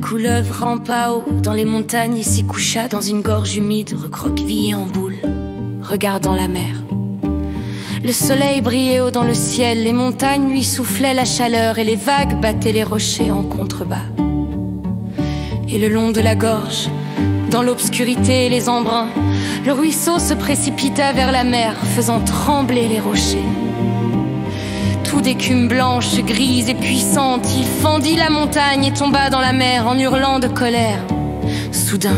couleuvre rampa haut dans les montagnes et s'y coucha dans une gorge humide, recroquevillée en boule, regardant la mer. Le soleil brillait haut dans le ciel, les montagnes lui soufflaient la chaleur et les vagues battaient les rochers en contrebas. Et le long de la gorge, dans l'obscurité et les embruns, le ruisseau se précipita vers la mer, faisant trembler les rochers. Tout d'écume blanche, grise et puissante, il fendit la montagne et tomba dans la mer en hurlant de colère. Soudain,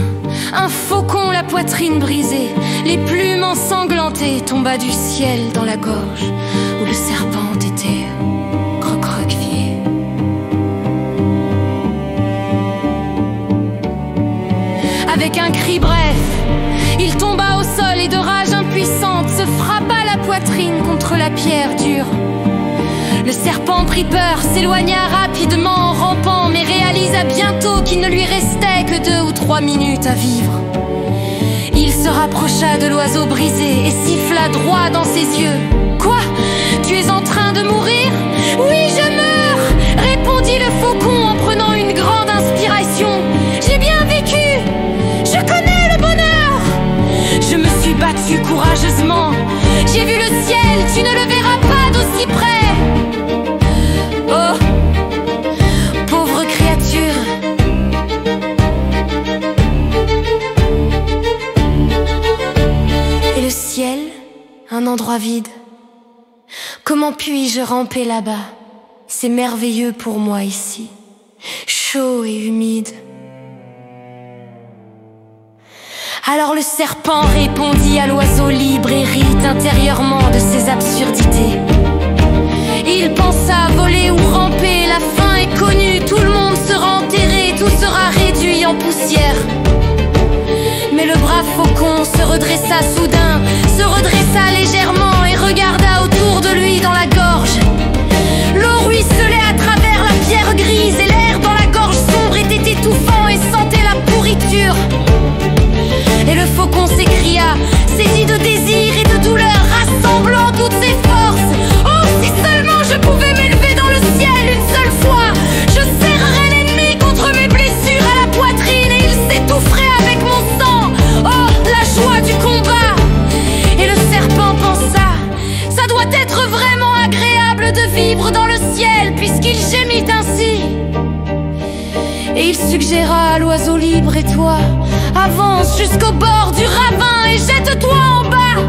un faucon, la poitrine brisée, les plumes ensanglantées, tomba du ciel dans la gorge où le serpent était recroquevillé. Avec un cri bref, il tomba au sol et de rage impuissante se frappa la poitrine contre la pierre dure. Le serpent prit peur, s'éloigna rapidement en rampant, mais réalisa bientôt qu'il ne lui restait que 2 ou 3 minutes à vivre. Il se rapprocha de l'oiseau brisé et siffla droit dans ses yeux. « Quoi? Tu es en train de mourir? »« Oui, je meurs !» répondit le faucon en prenant une grande inspiration. « J'ai bien vécu! Je connais le bonheur! Je me suis battu courageusement. J'ai vu le ciel, tu ne le verras pas d'aussi près. » Oh, pauvre créature. Et le ciel, un endroit vide. Comment puis-je ramper là-bas? C'est merveilleux pour moi ici, chaud et humide. Alors le serpent répondit à l'oiseau libre et rit intérieurement de ses absurdités. Il pensa voler ou ramper, la fin est connue, tout le monde sera enterré, tout sera réduit en poussière. Mais le brave faucon se redressa soudain, se redressa légèrement et regarda autour de lui dans la gorge. L'eau ruisselait à travers la pierre grise et l'air dans la gorge sombre était étouffant et sentait la pourriture. Et le faucon s'écria, saisi de désir et de douleur, rassemblant toutes ses forces. Oh, si seulement je pouvais m'élever dans le ciel une seule fois, je serrerais l'ennemi contre mes blessures à la poitrine et il s'étoufferait avec mon sang. Oh, la joie du combat! Et le serpent pensa, ça doit être vraiment agréable de vivre dans le ciel puisqu'il gémit ainsi. Et il suggéra à l'oiseau libre, et toi, avance jusqu'au bord du ravin et jette-toi en bas.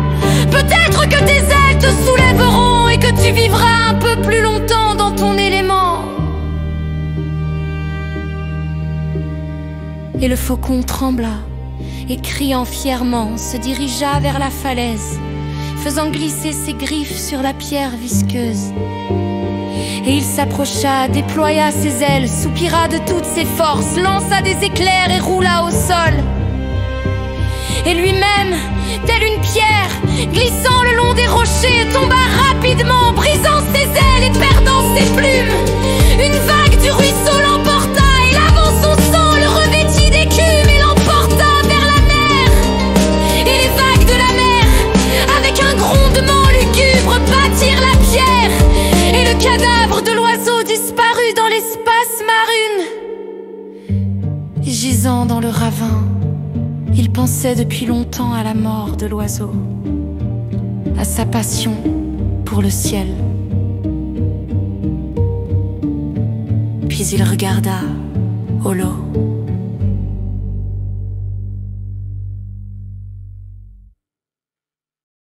Peut-être que tes ailes te soulèveront et que tu vivras un peu plus longtemps dans ton élément. Et le faucon trembla et criant fièrement se dirigea vers la falaise, faisant glisser ses griffes sur la pierre visqueuse. Et il s'approcha, déploya ses ailes, soupira de toutes ses forces, lança des éclairs et roula au sol. Et lui-même, tel une pierre, glissant le long des rochers, tomba rapidement, brisant ses ailes et perdant ses plumes. Une vague du ruisseau l'emporta et lavant son sang le revêtit d'écume et l'emporta vers la mer. Et les vagues de la mer, avec un grondement lugubre, battirent la pierre. Et le cadavre de l'oiseau disparut dans l'espace marune. Gisant dans le ravin, il pensait depuis longtemps à la mort de l'oiseau, à sa passion pour le ciel. Puis il regarda Holo.